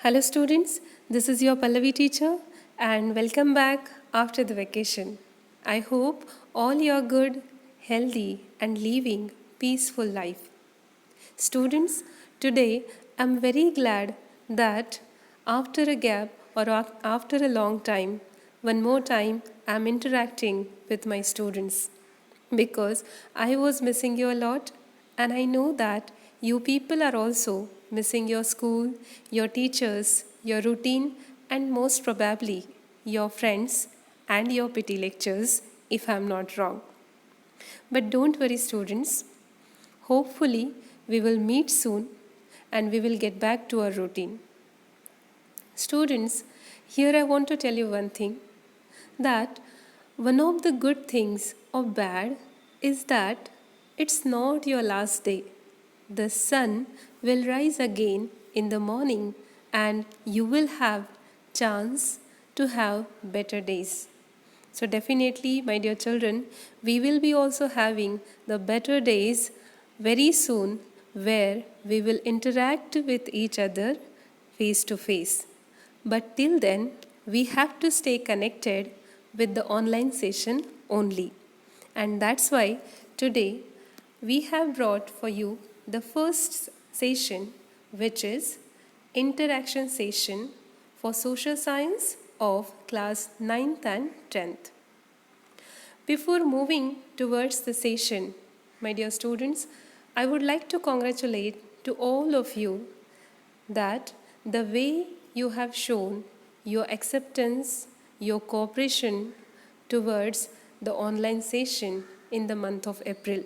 Hello, students. This is your Pallavi teacher, and welcome back after the vacation. I hope all you are good, healthy, and living peaceful life. Students, today I'm very glad that after a gap or after a long time, one more time I'm interacting with my students because I was missing you a lot, and I know that you people are also missing your school, your teachers, your routine, and most probably your friends and your PT lectures, if I'm not wrong. But don't worry, students. Hopefully, we will meet soon and we will get back to our routine. Students, here I want to tell you one thing, that one of the good things of bad is that it's not your last day. The sun will rise again in the morning and you will have chance to have better days. So definitely, my dear children, we will be also having the better days very soon where we will interact with each other face to face. But till then, we have to stay connected with the online session only. And that's why today we have brought for you the first session, which is interaction session for social science of class 9th and 10th. Before moving towards the session, my dear students, I would like to congratulate to all of you that the way you have shown your acceptance, your cooperation towards the online session in the month of April,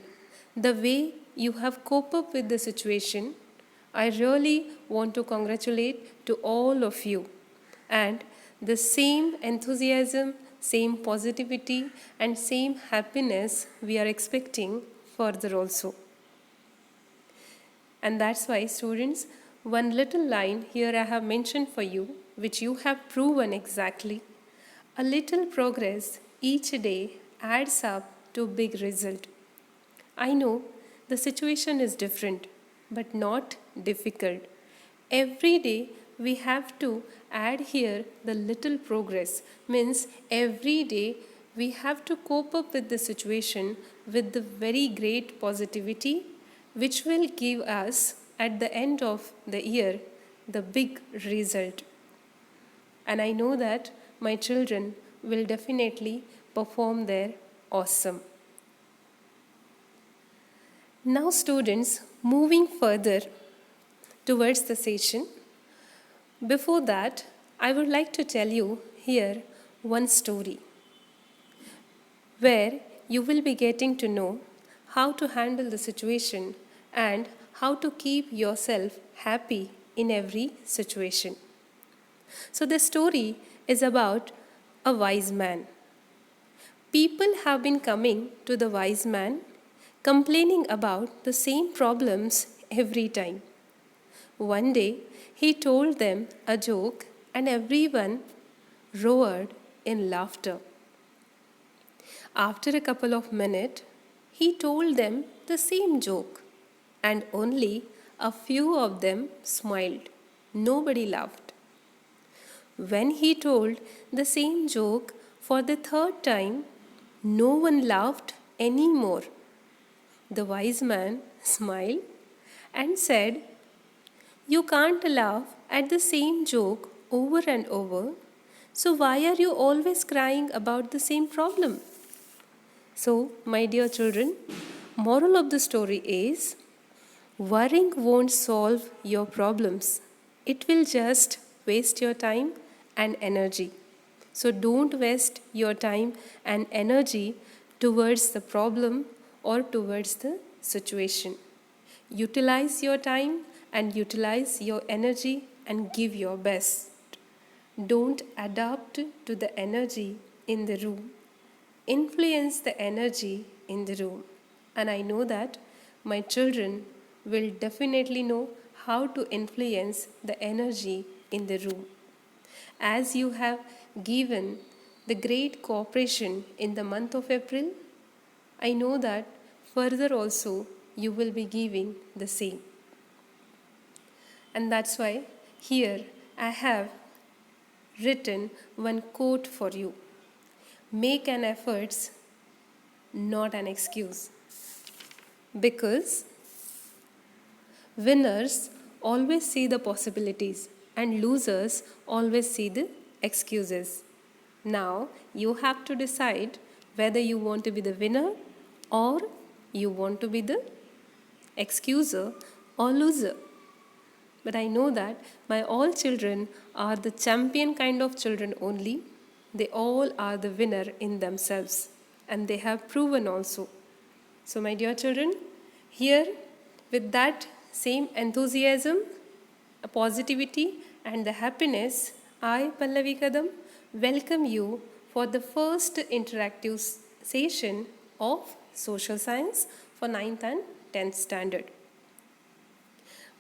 the way you have coped up with the situation, I really want to congratulate to all of you. And the same enthusiasm, same positivity, and same happiness we are expecting further also. And that's why, students, one little line here I have mentioned for you, which you have proven exactly. A little progress each day adds up to big result. I know the situation is different, but not difficult. Every day we have to add here the little progress, means every day we have to cope up with the situation with the very great positivity, which will give us at the end of the year the big result. And I know that my children will definitely perform their awesome. Now, students, moving further towards the session, before that, I would like to tell you here one story where you will be getting to know how to handle the situation and how to keep yourself happy in every situation. So, the story is about a wise man. People have been coming to the wise man complaining about the same problems every time. One day, he told them a joke and everyone roared in laughter. After a couple of minutes, he told them the same joke and only a few of them smiled. Nobody laughed. When he told the same joke for the third time, no one laughed anymore. The wise man smiled and said, "You can't laugh at the same joke over and over, so why are you always crying about the same problem?" So, my dear children, moral of the story is worrying won't solve your problems. It will just waste your time and energy. So don't waste your time and energy towards the problem or towards the situation. Utilize your time and utilize your energy and give your best. Don't adapt to the energy in the room. Influence the energy in the room. And I know that my children will definitely know how to influence the energy in the room. As you have given the great cooperation in the month of April, I know that further also you will be giving the same. And that's why here I have written one quote for you. Make an effort, not an excuse. Because winners always see the possibilities and losers always see the excuses. Now you have to decide whether you want to be the winner or you want to be the excuser or loser. But I know that my all children are the champion kind of children only. They all are the winner in themselves and they have proven also. So, my dear children, here with that same enthusiasm, positivity, and the happiness, I, Pallavi Kadam, welcome you for the first interactive session of social science for 9th and 10th standard.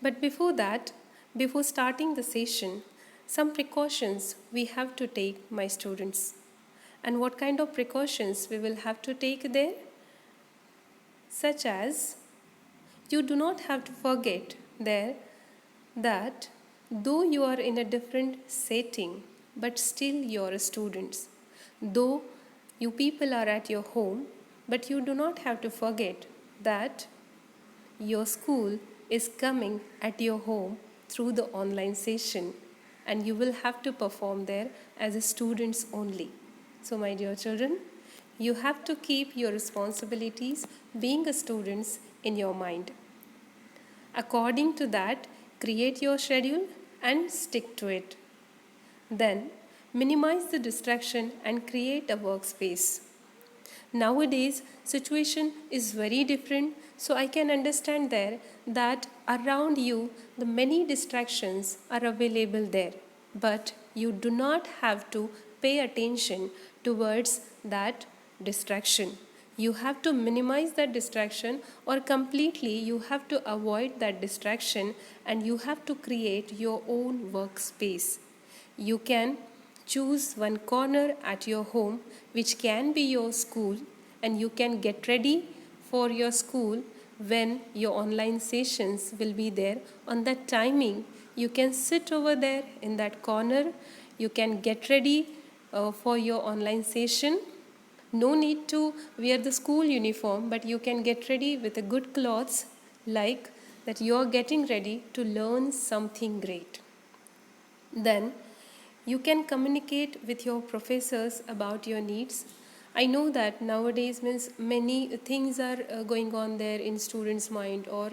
But before that, before starting the session, some precautions we have to take, my students. And what kind of precautions we will have to take there? Such as, you do not have to forget there that though you are in a different setting, but still you are students. Though you people are at your home, but you do not have to forget that your school is coming at your home through the online session and you will have to perform there as a students only. So my dear children, you have to keep your responsibilities being a students in your mind. According to that, create your schedule and stick to it. Then, minimize the distraction and create a workspace. Nowadays, situation is very different, so I can understand there that around you the many distractions are available there, but you do not have to pay attention towards that distraction. You have to minimize that distraction or completely you have to avoid that distraction and you have to create your own workspace. You can choose one corner at your home which can be your school and you can get ready for your school when your online sessions will be there. On that timing, you can sit over there in that corner. You can get ready for your online session. No need to wear the school uniform, but you can get ready with a good clothes like that you are getting ready to learn something great. Then you can communicate with your professors about your needs. I know that nowadays means many things are going on there in students' mind or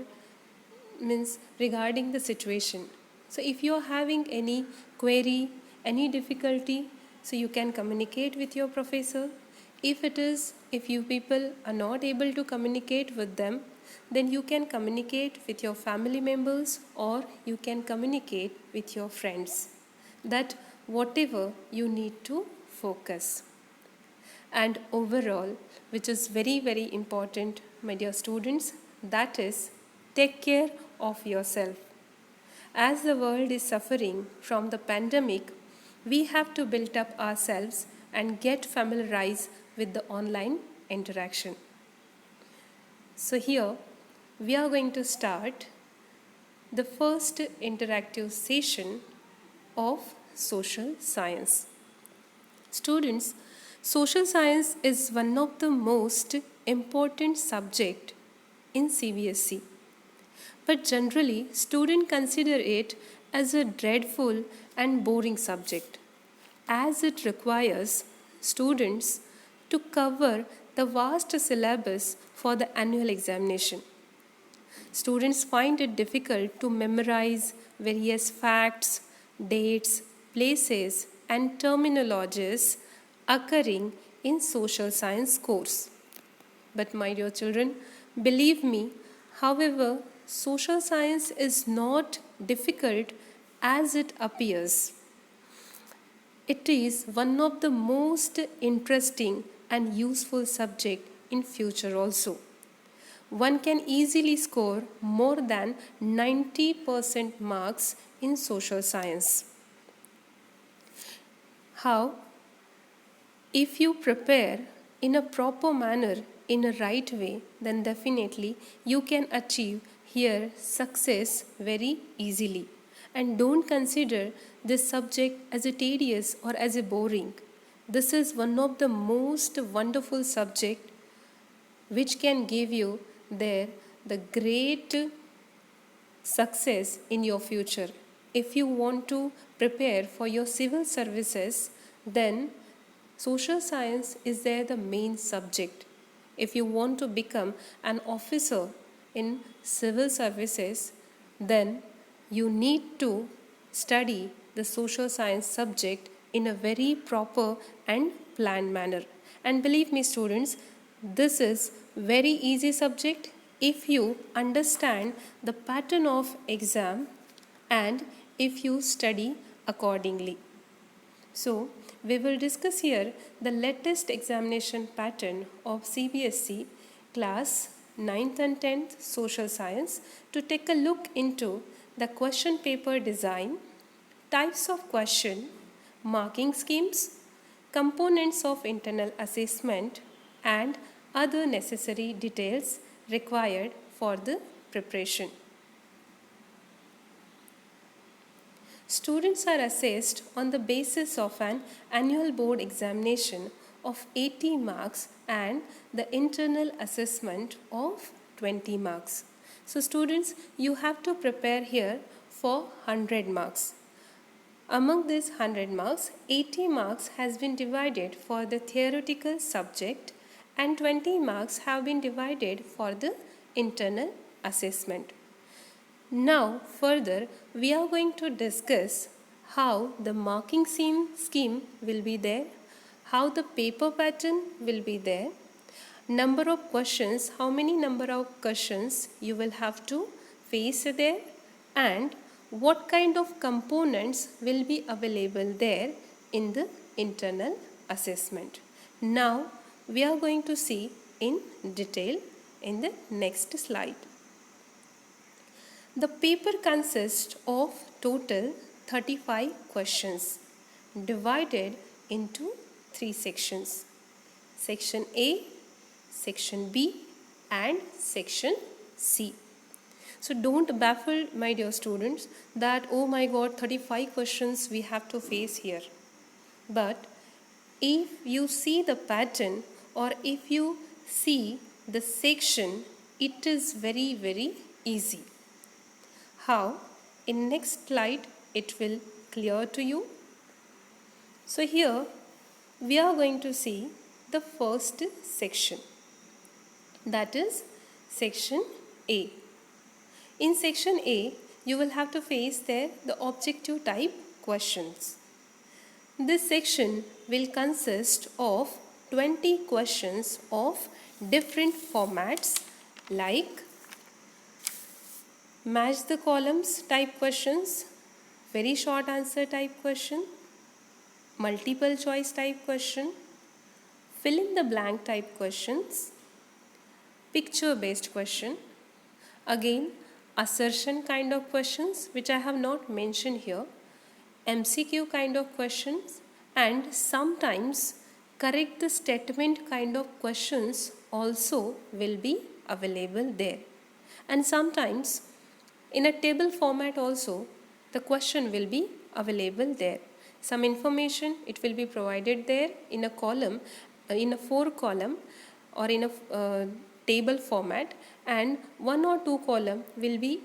means regarding the situation. So if you are having any query, any difficulty, so you can communicate with your professor. If you people are not able to communicate with them, then you can communicate with your family members or you can communicate with your friends. That whatever you need to focus. And overall, which is very, very important, my dear students, that is take care of yourself. As the world is suffering from the pandemic, we have to build up ourselves and get familiarized with the online interaction. So here, we are going to start the first interactive session of social science. Students, social science is one of the most important subject in CBSE. But generally, students consider it as a dreadful and boring subject, as it requires students to cover the vast syllabus for the annual examination. Students find it difficult to memorize various facts, dates, places, and terminologies occurring in social science course. But my dear children, believe me, however, social science is not difficult as it appears. It is one of the most interesting and useful subject in future also. One can easily score more than 90% marks in social science. How? If you prepare in a proper manner, in a right way, then definitely you can achieve here success very easily. And don't consider this subject as a tedious or as a boring. This is one of the most wonderful subject which can give you there the great success in your future. If you want to prepare for your civil services, then social science is there the main subject. If you want to become an officer in civil services, then you need to study the social science subject in a very proper and planned manner. And believe me students, this is very easy subject if you understand the pattern of exam and if you study accordingly. So, we will discuss here the latest examination pattern of CBSE class 9th and 10th social science to take a look into the question paper design, types of question, marking schemes, components of internal assessment and other necessary details required for the preparation. Students are assessed on the basis of an annual board examination of 80 marks and the internal assessment of 20 marks. So students, you have to prepare here for 100 marks. Among these 100 marks, 80 marks has been divided for the theoretical subject and 20 marks have been divided for the internal assessment. Now further we are going to discuss how the marking scheme will be there, how the paper pattern will be there, number of questions, how many number of questions you will have to face there, and what kind of components will be available there in the internal assessment. Now we are going to see in detail in the next slide. The paper consists of total 35 questions divided into 3 sections. Section A, Section B and Section C. So don't baffle my dear students that oh my god 35 questions we have to face here. But if you see the pattern or if you see the section, it is very easy. How? In next slide it will clear to you. So here we are going to see the first section, that is section A. In section A you will have to face there the objective type questions. This section will consist of 20 questions of different formats like match the columns type questions, very short answer type question, multiple choice type question, fill in the blank type questions, picture based question, again assertion kind of questions which I have not mentioned here, MCQ kind of questions, and sometimes correct the statement kind of questions also will be available there. And sometimes in a table format also the question will be available there. Some information it will be provided there in a column, in a 4 column or in a table format, and 1 or 2 column will be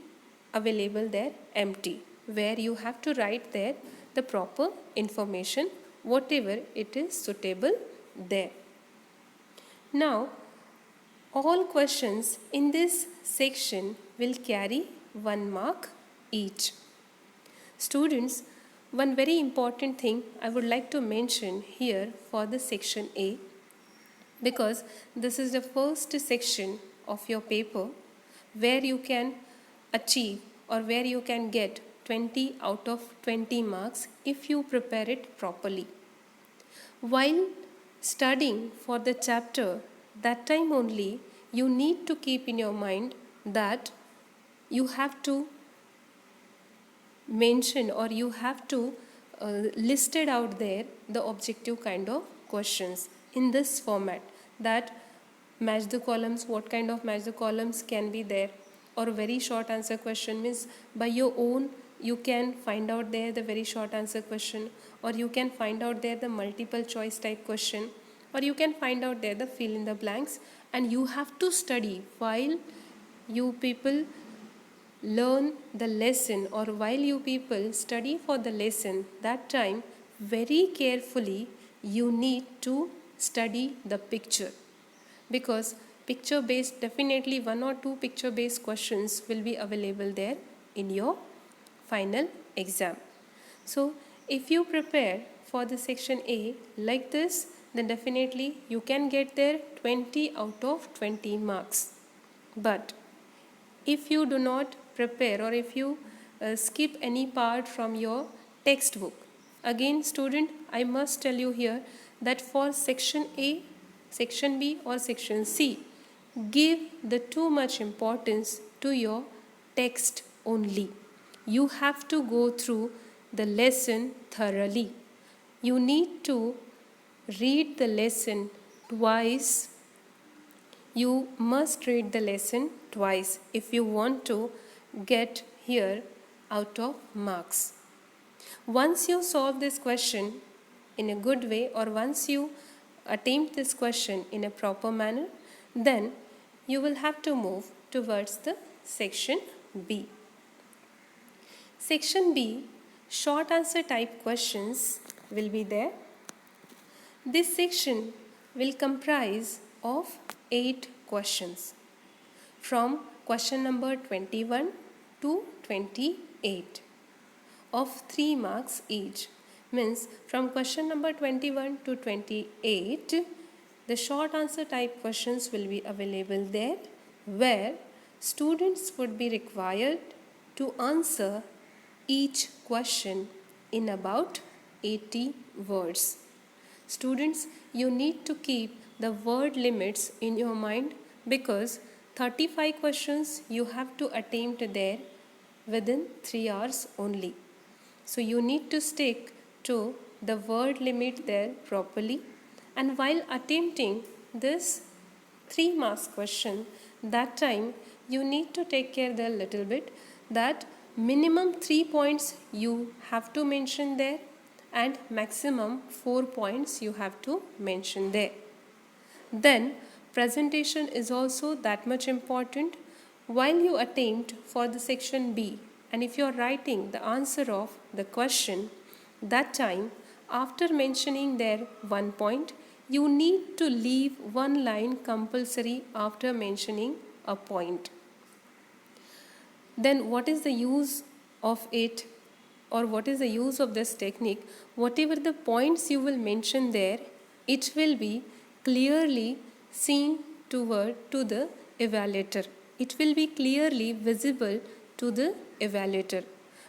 available there empty, where you have to write there the proper information whatever it is suitable there. Now all questions in this section will carry 1 mark each. Students, one very important thing I would like to mention here for the section A, because this is the first section of your paper where you can achieve or where you can get 20 out of 20 marks if you prepare it properly. While studying for the chapter, that time only you need to keep in your mind that you have to mention or you have to listed out there the objective kind of questions in this format, that match the columns, what kind of match the columns can be there, or very short answer question means by your own you can find out there the very short answer question, or you can find out there the multiple choice type question, or you can find out there the fill in the blanks. And you have to study while you people learn the lesson, or while you people study for the lesson, that time very carefully you need to study the picture, because picture based, definitely one or two picture based questions will be available there in your final exam. So if you prepare for the section A like this, then definitely you can get there 20 out of 20 marks. But if you do not prepare, or if you skip any part from your textbook, again student, I must tell you here that for section A, section B or section C, give the too much importance to your text only. You have to go through the lesson thoroughly. You need to read the lesson twice. You must read the lesson twice if you want to get here out of marks. Once you solve this question in a good way, or once you attempt this question in a proper manner, then you will have to move towards the section B. Section B, short answer type questions will be there. This section will comprise of 8 questions from question number 21 to 28 of 3 marks each. Means from question number 21 to 28, the short answer type questions will be available there, where students would be required to answer each question in about 80 words. Students, you need to keep the word limits in your mind, because 35 questions you have to attempt there within 3 hours only. So you need to stick to the word limit there properly. And while attempting this 3 marks question, that time you need to take care there little bit that minimum 3 points you have to mention there, and maximum 4 points you have to mention there. Then presentation is also that much important. While you attempt for the section B, and if you are writing the answer of the question, that time after mentioning there 1 point, you need to leave 1 line compulsory after mentioning a point. Then what is the use of it, or what is the use of this technique? Whatever the points you will mention there, it will be clearly seen to the evaluator. It will be clearly visible to the evaluator.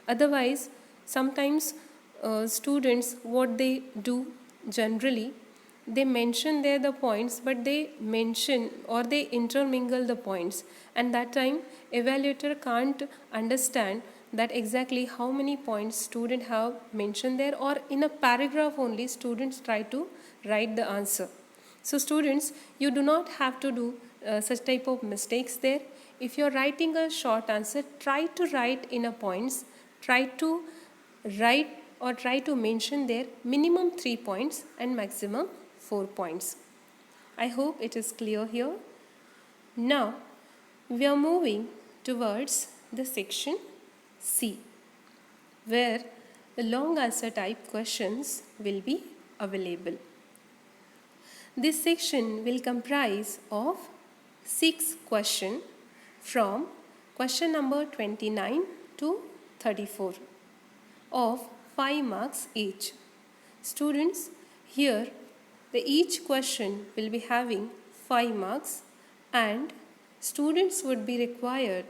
Otherwise, sometimes students, what they do generally, they mention there the points, but they mention or they intermingle the points, and that time evaluator can't understand that exactly how many points student have mentioned there, or in a paragraph only students try to write the answer. So students, you do not have to do such type of mistakes there. If you are writing a short answer, try to write in a points, try to write or try to mention there minimum 3 points and maximum 4 points. I hope it is clear here. Now we are moving towards the section C, where the long answer type questions will be available. This section will comprise of 6 questions from question number 29 to 34 of 5 marks each. Students, here each question will be having 5 marks, and students would be required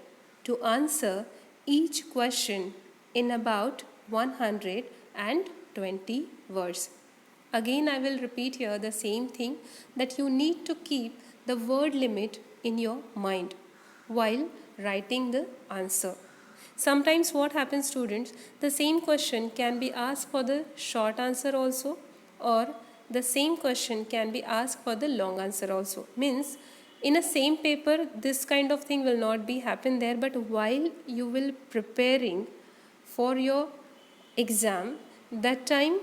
to answer each question in about 120 words. Again, I will repeat here the same thing, that you need to keep the word limit in your mind while writing the answer. Sometimes what happens, students, the same question can be asked for the short answer also, or the same question can be asked for the long answer also. Means in a same paper this kind of thing will not be happen there, but while you will preparing for your exam, that time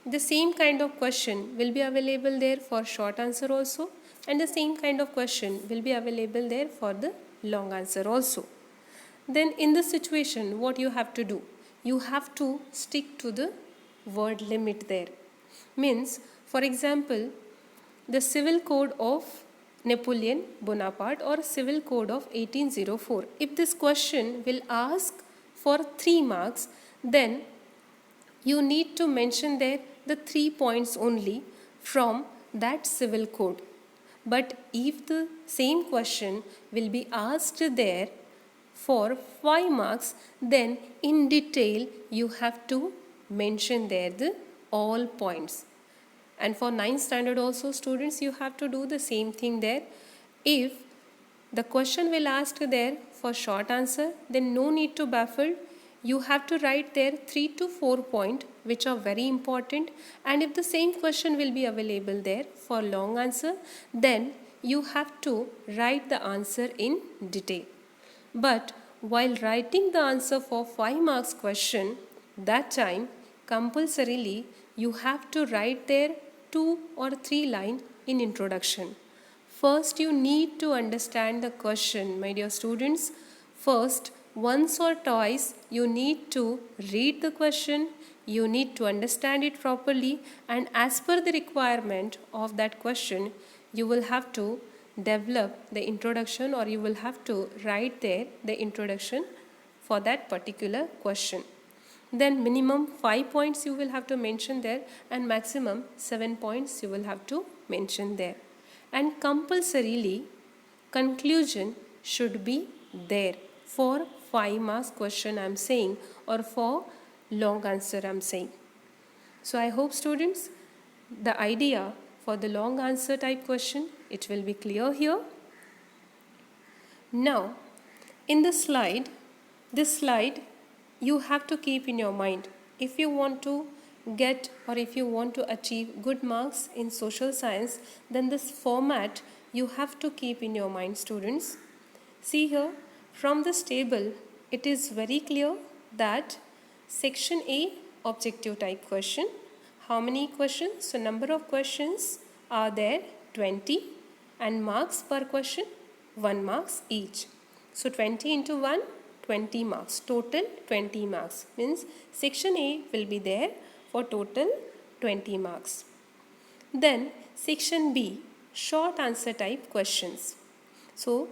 the same kind of question will be available there for short answer also, and the same kind of question will be available there for the long answer also. Then in this situation, what you have to do? You have to stick to the word limit there. Means, for example, the Civil Code of Napoleon Bonaparte or Civil Code of 1804. If this question will ask for 3 marks, then you need to mention there the 3 points only from that civil code. But if the same question will be asked there for 5 marks, then in detail you have to mention there the all points. And for 9th standard also, students, you have to do the same thing there. If the question will ask there for short answer, then no need to baffle. You have to write there 3 to 4 points which are very important. And if the same question will be available there for long answer, then you have to write the answer in detail. But while writing the answer for 5 marks question, that time compulsorily you have to write there 2 or 3 lines in introduction. First, you need to understand the question, my dear students. First, once or twice, you need to read the question, you need to understand it properly, and as per the requirement of that question, you will have to develop the introduction, or you will have to write there the introduction for that particular question. Then minimum 5 points you will have to mention there, and maximum 7 points you will have to mention there. And compulsorily conclusion should be there for 5 marks question I am saying, or for long answer I am saying. So I hope, students, the idea for the long answer type question, it will be clear here. Now in this slide you have to keep in your mind, if you want to get or if you want to achieve good marks in social science, then this format you have to keep in your mind, students. See here, from this table it is very clear that section A, objective type question, how many questions? So number of questions are there 20, and marks per question 1 marks each. So 20 into 1, 20 marks, total 20 marks, means section A will be there for total 20 marks. Then section B, short answer type questions. So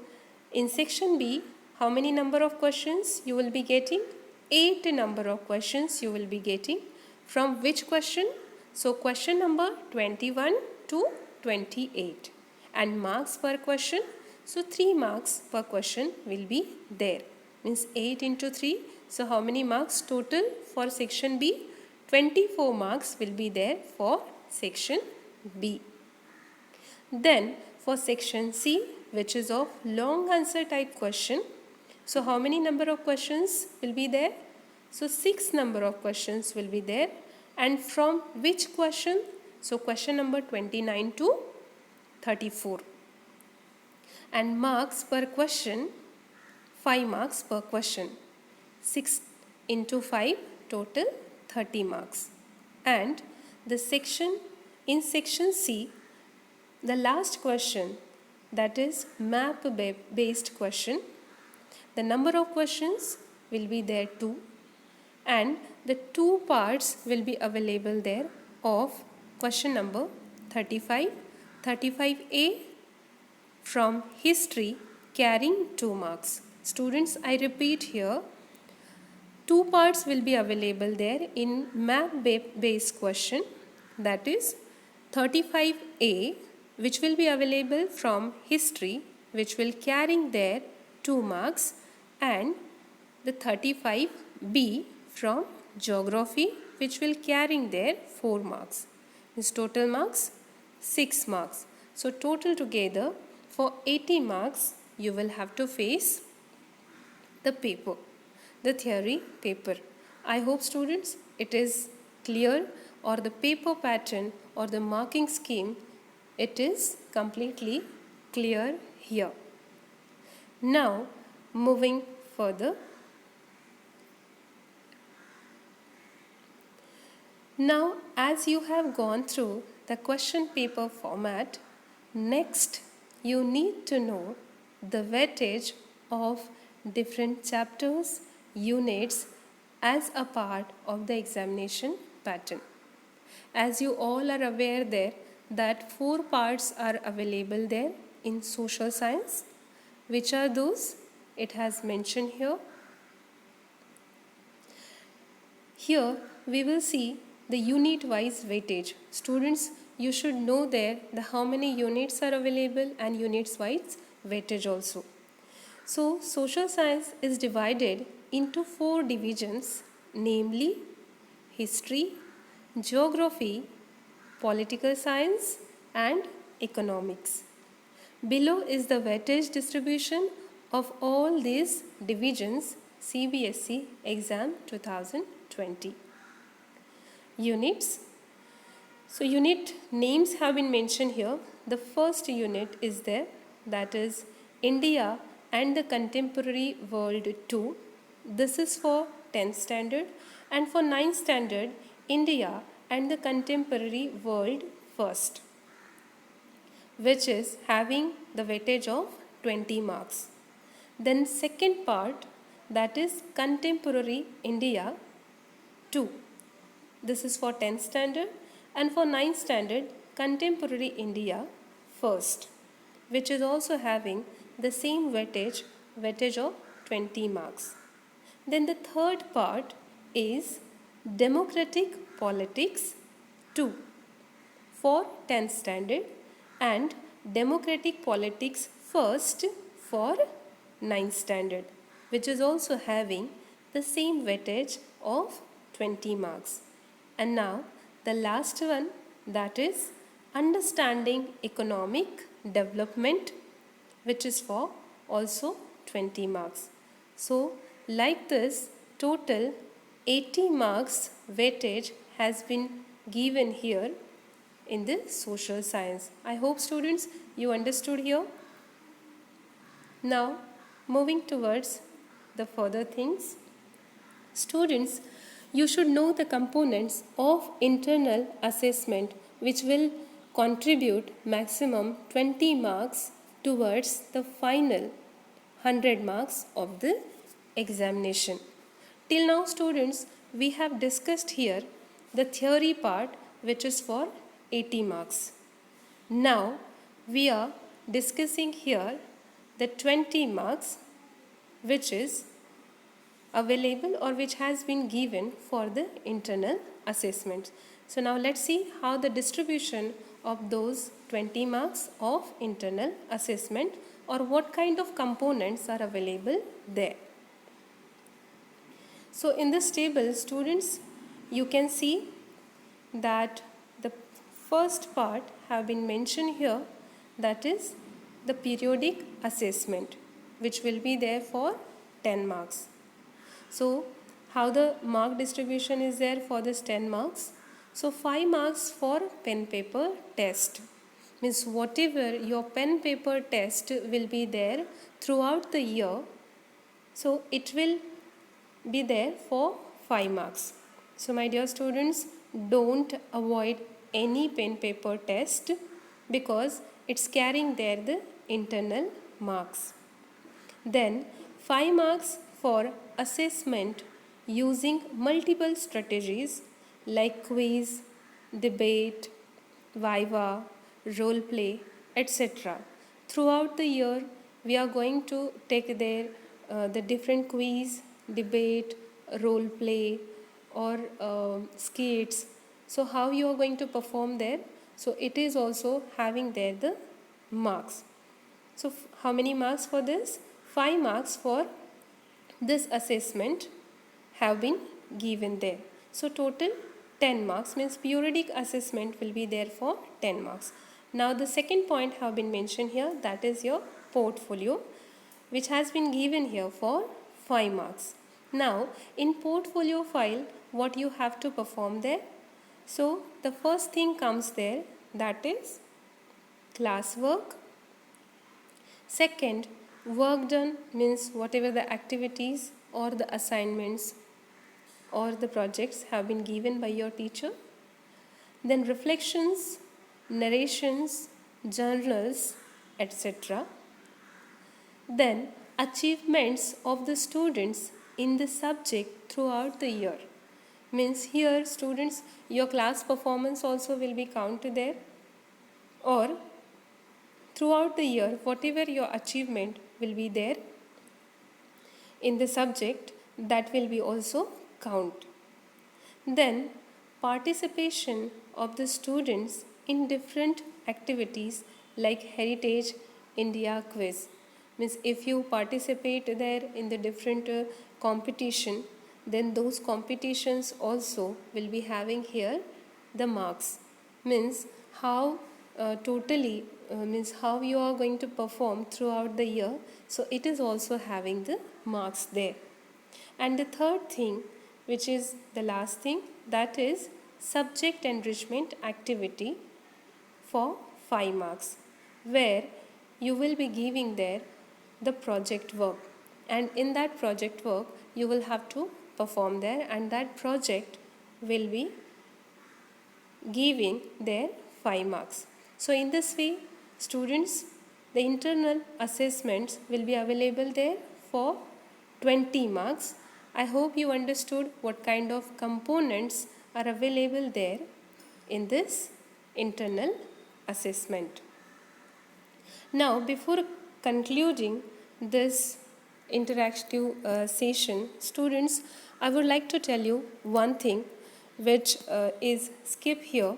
in section B, how many number of questions you will be getting? 8 number of questions you will be getting. From which question? So question number 21 to 28. And marks per question, so 3 marks per question will be there. Means 8 into 3. So how many marks total for section B? 24 marks will be there for section B. Then for section C, which is of long answer type question. So how many number of questions will be there? So 6 number of questions will be there. And from which question? So question number 29 to 34. And marks per question, 5 marks per question. 6 into 5, total 30 marks. And the section, in section C, the last question, that is map based question. The number of questions will be there 2, and the 2 parts will be available there of question number 35, 35A from history carrying 2 marks. Students, I repeat here, 2 parts will be available there in map based question, that is 35A, which will be available from history, which will carrying there 2 marks, and the 35B from geography, which will carrying there 4 marks. This total marks 6 marks. So total together for 80 marks you will have to face the paper, the theory paper. I hope, students, it is clear, or the paper pattern or the marking scheme, it is completely clear here. Now moving further, Now, as you have gone through the question paper format, next you need to know the weightage of different chapters, units as a part of the examination pattern. As you all are aware there that 4 parts are available there in social science. Which are those? It has mentioned here. Here we will see the unit wise weightage. Students, you should know there the how many units are available and units wise weightage also. So social science is divided into 4 divisions, namely history, geography, political science and economics. Below is the weightage distribution of all these divisions CBSE exam 2020. Units. So unit names have been mentioned here. The first unit is there, that is India and the Contemporary World 2. This is for 10th standard, and for 9th standard India and the Contemporary World first, which is having the weightage of 20 marks. Then second part, that is Contemporary India 2. This is for 10th standard, and for 9th standard Contemporary India first, which is also having the same weightage of 20 marks. Then the third part is Democratic Politics 2 for 10th standard and Democratic Politics first for 9th standard, which is also having the same weightage of 20 marks. And now the last one, that is Understanding Economic Development, which is for also 20 marks. So like this, total 80 marks weightage has been given here in the social science. I hope students you understood here. Now moving towards the further things. Students, you should know the components of internal assessment which will contribute maximum 20 marks towards the final 100 marks of the examination. Till now students, we have discussed here the theory part which is for 80 marks. Now we are discussing here the 20 marks which is available or which has been given for the internal assessment. So now let's see how the distribution of those 20 marks of internal assessment or what kind of components are available there. So in this table students, you can see that the first part have been mentioned here, that is the periodic assessment, which will be there for 10 marks. So how the mark distribution is there for this 10 marks? So 5 marks for pen paper test, means whatever your pen paper test will be there throughout the year, so it will be there for 5 marks. So my dear students, don't avoid any pen paper test because it's carrying there the internal marks. Then 5 marks for assessment using multiple strategies like quiz, debate, viva, role play, etc. Throughout the year, we are going to take there the different quiz, debate, role play or skits. So how you are going to perform there? So it is also having there the marks. So how many marks for this? 5 marks for this assessment have been given there. So total 10 marks, means periodic assessment will be there for 10 marks. Now the second point have been mentioned here, that is your portfolio, which has been given here for 5 marks. Now in portfolio file, what you have to perform there? So the first thing comes there, that is classwork. Second, work done, means whatever the activities or the assignments or the projects have been given by your teacher, then reflections, narrations, journals, etc. Then achievements of the students in the subject throughout the year. Means here students, your class performance also will be counted there, or throughout the year whatever your achievement will be there in the subject, that will be also count. Then participation of the students in different activities like Heritage India quiz. Means if you participate there in the different competition, then those competitions also will be having here the marks. Means how totally means how you are going to perform throughout the year. So it is also having the marks there. And the third thing, which is the last thing, that is subject enrichment activity for 5 marks, where you will be giving there the project work, and in that project work you will have to perform there, and that project will be giving their 5 marks. So in this way, students, the internal assessments will be available there for 20 marks. I hope you understood what kind of components are available there in this internal assessment. Now, before concluding this interactive session, students, I would like to tell you one thing which is skip here,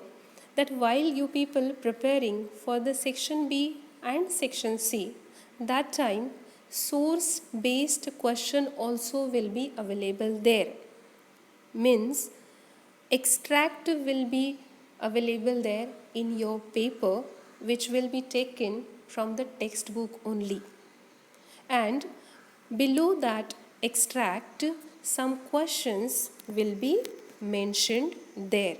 that while you people preparing for the section B and section C, that time source based question also will be available there. Means extract will be available there in your paper, which will be taken from the textbook only, and below that extract some questions will be mentioned there,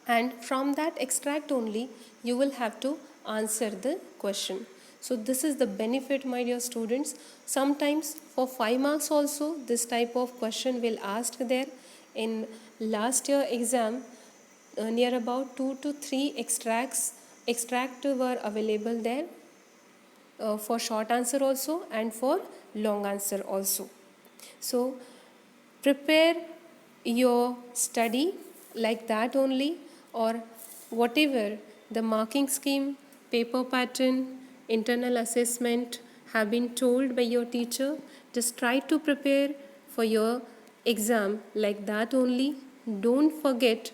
and from that extract only you will have to answer the question. So this is the benefit, my dear students. Sometimes for 5 marks also this type of question will asked there. In last year exam, near about 2 to 3 extract were available there, for short answer also and for long answer also. So prepare your study like that only, or whatever the marking scheme, paper pattern, internal assessment have been told by your teacher, just try to prepare for your exam like that only. Don't forget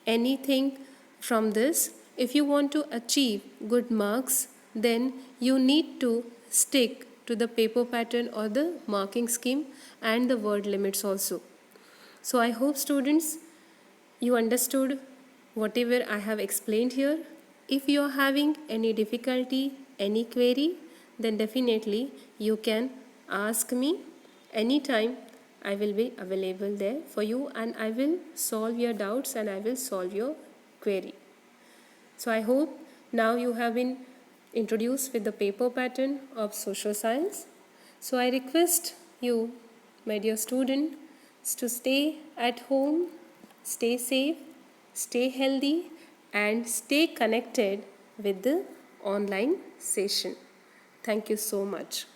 anything from this. If you want to achieve good marks, then you need to stick to the paper pattern or the marking scheme and the word limits also. So I hope students you understood whatever I have explained here. If you are having any difficulty, any query, then definitely you can ask me anytime. I will be available there for you, and I will solve your doubts and I will solve your query. So I hope now you have been introduced with the paper pattern of social science. So I request you, my dear student, to stay at home, stay safe, stay healthy, and stay connected with the online session. Thank you so much.